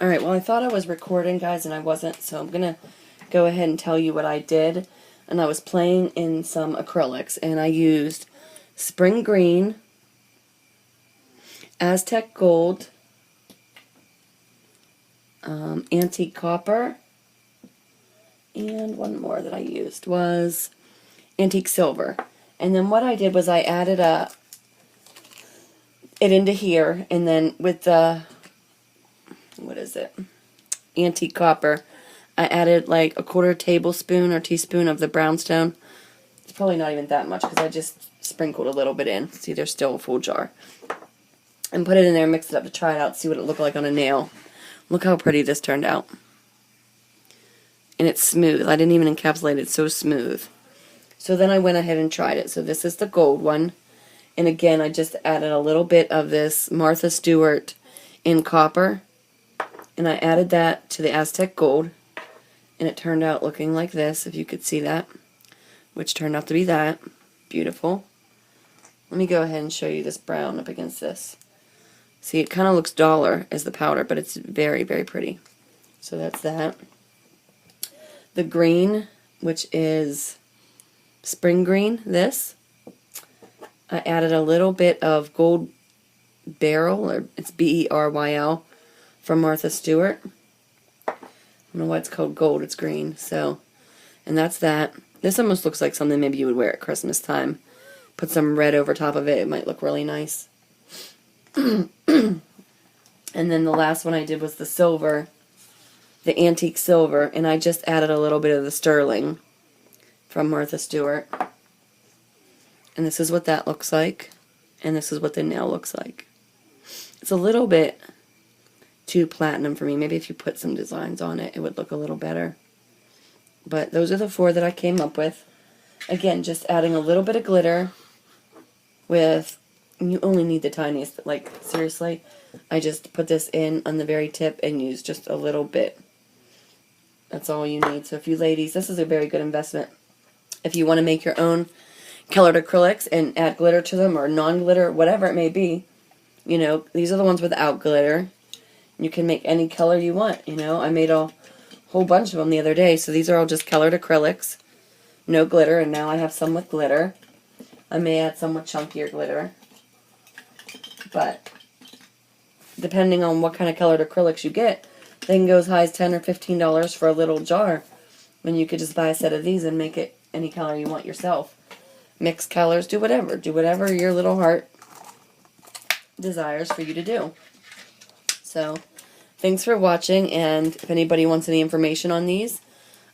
Alright, well I thought I was recording, guys, and I wasn't, so I'm gonna go ahead and tell you what I did. And I was playing in some acrylics, and I used Spring Green, Aztec Gold, Antique Copper, and one more that I used was Antique Silver. And then what I did was I added it into here, and then with the, what is it, Antique Copper, I added like a 1/4 tablespoon or teaspoon of the brownstone. It's probably not even that much because I just sprinkled a little bit in. See, there's still a full jar. And put it in there, mix it up to try it out, see what it looked like on a nail. Look how pretty this turned out. And it's smooth. I didn't even encapsulate it. It's so smooth. So then I went ahead and tried it. So this is the gold one. And again, I just added a little bit of this Martha Stewart in copper. And I added that to the Aztec Gold. And it turned out looking like this, if you could see that. Which turned out to be that. Beautiful. Let me go ahead and show you this brown up against this. See, it kind of looks duller as the powder, but it's very, very pretty. So that's that. The green, which is Spring Green, this. I added a little bit of Gold Beryl, or it's B-E-R-Y-L, from Martha Stewart. I don't know why it's called gold, it's green. So, and that's that. This almost looks like something maybe you would wear at Christmas time. Put some red over top of it, it might look really nice. And then the last one I did was the silver, the antique silver, and I just added a little bit of the sterling from Martha Stewart. And this is what that looks like, and this is what the nail looks like. It's a little bit too platinum for me. Maybe if you put some designs on it, it would look a little better. But those are the 4 that I came up with. Again, just adding a little bit of glitter with, you only need the tiniest, like, seriously, I just put this in on the very tip and use just a little bit. That's all you need. So if you ladies, this is a very good investment. If you want to make your own colored acrylics and add glitter to them, or non-glitter, whatever it may be, you know, these are the ones without glitter. You can make any color you want, you know. I made a whole bunch of them the other day, so these are all just colored acrylics. No glitter, and now I have some with glitter. I may add some with chunkier glitter. But depending on what kind of colored acrylics you get, they can go as high as $10 or $15 for a little jar. When you could just buy a set of these and make it any color you want yourself. Mix colors, do whatever. Do whatever your little heart desires for you to do. So, thanks for watching, and if anybody wants any information on these,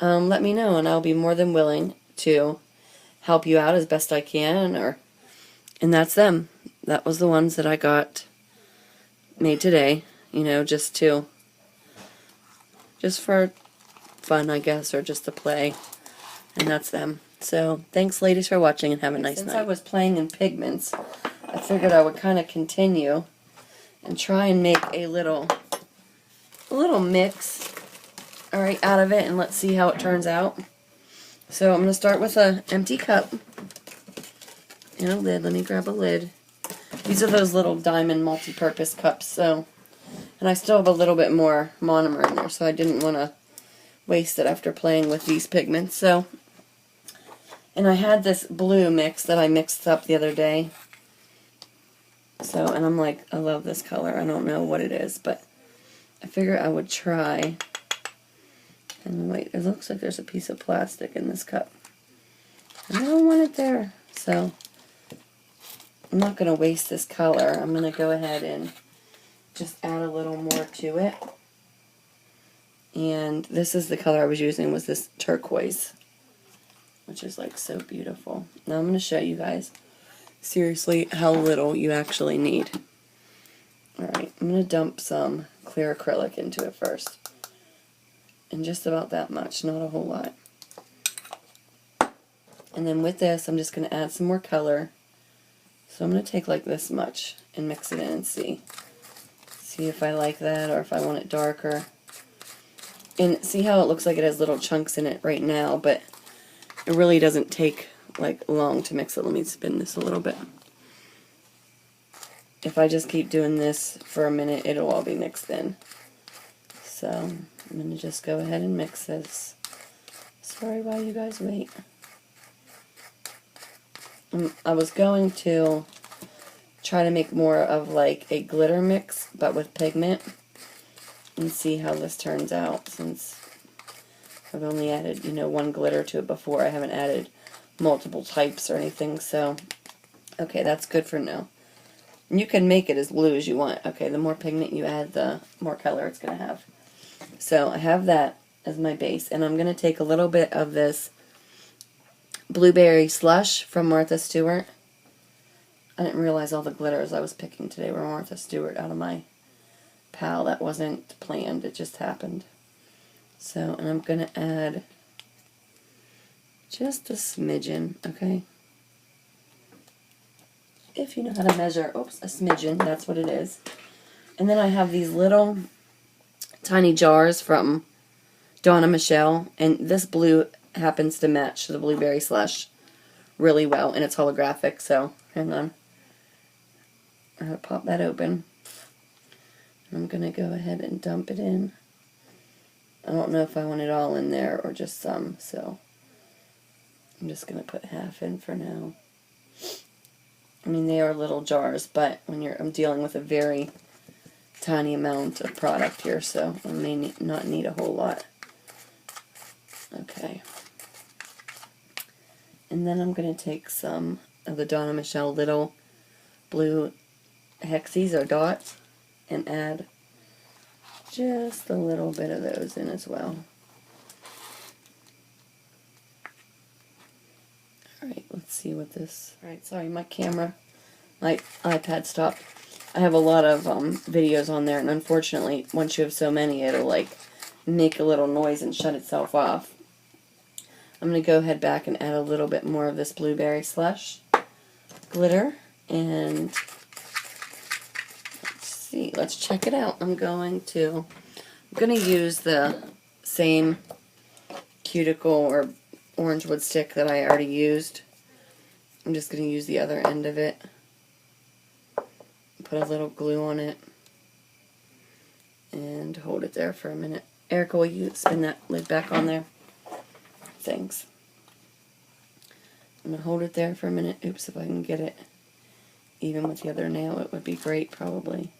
let me know, and I'll be more than willing to help you out as best I can. And that's them. That was the ones that I got made today, you know, just for fun, I guess, or just to play. And that's them. So, thanks ladies for watching, and have a nice night. Since I was playing in Pigments, I figured I would kind of continue and try and make a little mix, alright, out of it, and let's see how it turns out. So I'm going to start with an empty cup and a lid. Let me grab a lid. These are those little diamond multi-purpose cups, so, and I still have a little bit more monomer in there, so I didn't want to waste it after playing with these pigments. So, and I had this blue mix that I mixed up the other day. So, and I'm like, I love this color. I don't know what it is, but I figure I would try. And wait, it looks like there's a piece of plastic in this cup. I don't want it there. So, I'm not going to waste this color. I'm going to go ahead and just add a little more to it. And this is the color I was using, was this turquoise, which is like so beautiful. Now I'm going to show you guys seriously how little you actually need. Alright, I'm going to dump some clear acrylic into it first. And just about that much, not a whole lot. And then with this, I'm just going to add some more color. So I'm going to take like this much and mix it in and see. See if I like that or if I want it darker. And see how it looks like it has little chunks in it right now, but it really doesn't take like long to mix it. Let me spin this a little bit. If I just keep doing this for a minute, it'll all be mixed in. So I'm going to just go ahead and mix this. Sorry while you guys wait. I was going to try to make more of like a glitter mix, but with pigment, and see how this turns out, since I've only added, you know, one glitter to it before. I haven't added multiple types or anything, so okay, that's good for now. You can make it as blue as you want. Okay, the more pigment you add, the more color it's going to have. So I have that as my base, and I'm going to take a little bit of this blueberry slush from Martha Stewart. I didn't realize all the glitters I was picking today were Martha Stewart out of my pal. That wasn't planned, it just happened. So, and I'm going to add just a smidgen, okay? If you know how to measure, oops, a smidgen, that's what it is. And then I have these little tiny jars from Donna Michelle, and this blue happens to match the blueberry slush really well, and it's holographic, so hang on. I'm going to pop that open. I'm going to go ahead and dump it in. I don't know if I want it all in there or just some, so I'm just going to put half in for now. I mean, they are little jars, but when I'm dealing with a very tiny amount of product here, so I may not need a whole lot. Okay. And then I'm going to take some of the Donna Michelle little blue hexies or dots and add just a little bit of those in as well. Alright, let's see what this... Alright, sorry, my iPad stopped. I have a lot of videos on there, and unfortunately, once you have so many, it'll like make a little noise and shut itself off. I'm going to go ahead back and add a little bit more of this blueberry slush glitter, and let's check it out. I'm going to use the same cuticle or orange wood stick that I already used. I'm just going to use the other end of it. Put a little glue on it and hold it there for a minute. Erica, will you spin that lid back on there? Thanks. I'm going to hold it there for a minute. Oops, if I can get it even with the other nail, it would be great probably.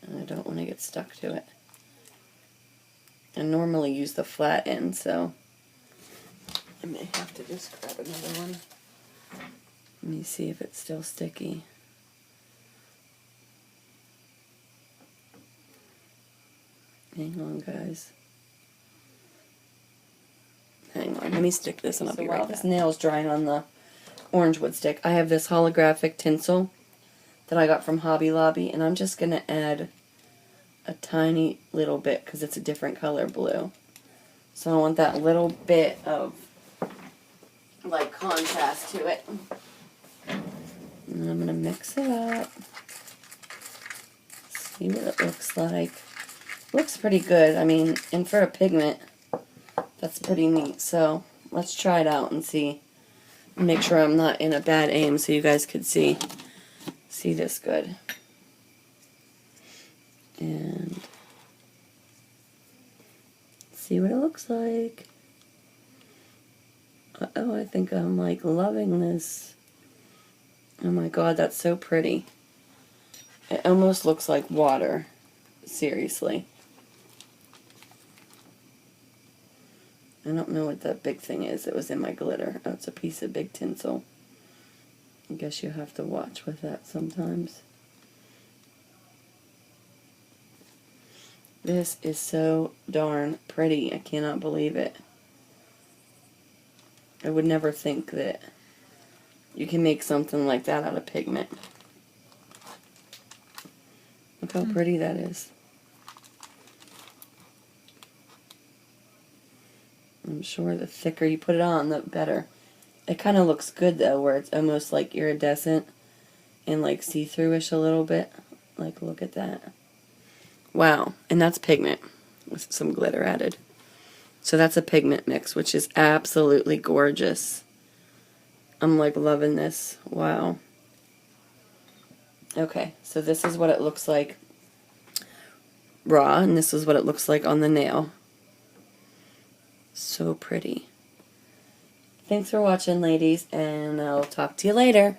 And I don't want to get stuck to it. I normally use the flat end, so I may have to just grab another one. Let me see if it's still sticky. Hang on, guys. Hang on, let me stick this and I'll be right back. This nail's drying on the orange wood stick. I have this holographic tinsel that I got from Hobby Lobby, and I'm just going to add a tiny little bit because it's a different color blue. So I want that little bit of like contrast to it. And I'm going to mix it up. See what it looks like. Looks pretty good. I mean, and for a pigment, that's pretty neat. So let's try it out and see. Make sure I'm not in a bad aim so you guys could see this good. And see what it looks like. Uh-oh, I think I'm like loving this. Oh my god, that's so pretty. It almost looks like water. Seriously. I don't know what that big thing is that was in my glitter. Oh, it's a piece of big tinsel. I guess you have to watch with that sometimes. This is so darn pretty. I cannot believe it. I would never think that you can make something like that out of pigment. Look how pretty that is. I'm sure the thicker you put it on, the better. It kind of looks good, though, where it's almost like iridescent and like see-through-ish a little bit. Like, look at that. Wow. And that's pigment with some glitter added. So that's a pigment mix, which is absolutely gorgeous. I'm like loving this. Wow. Okay, so this is what it looks like raw, and this is what it looks like on the nail. So pretty. Thanks for watching, ladies, and I'll talk to you later.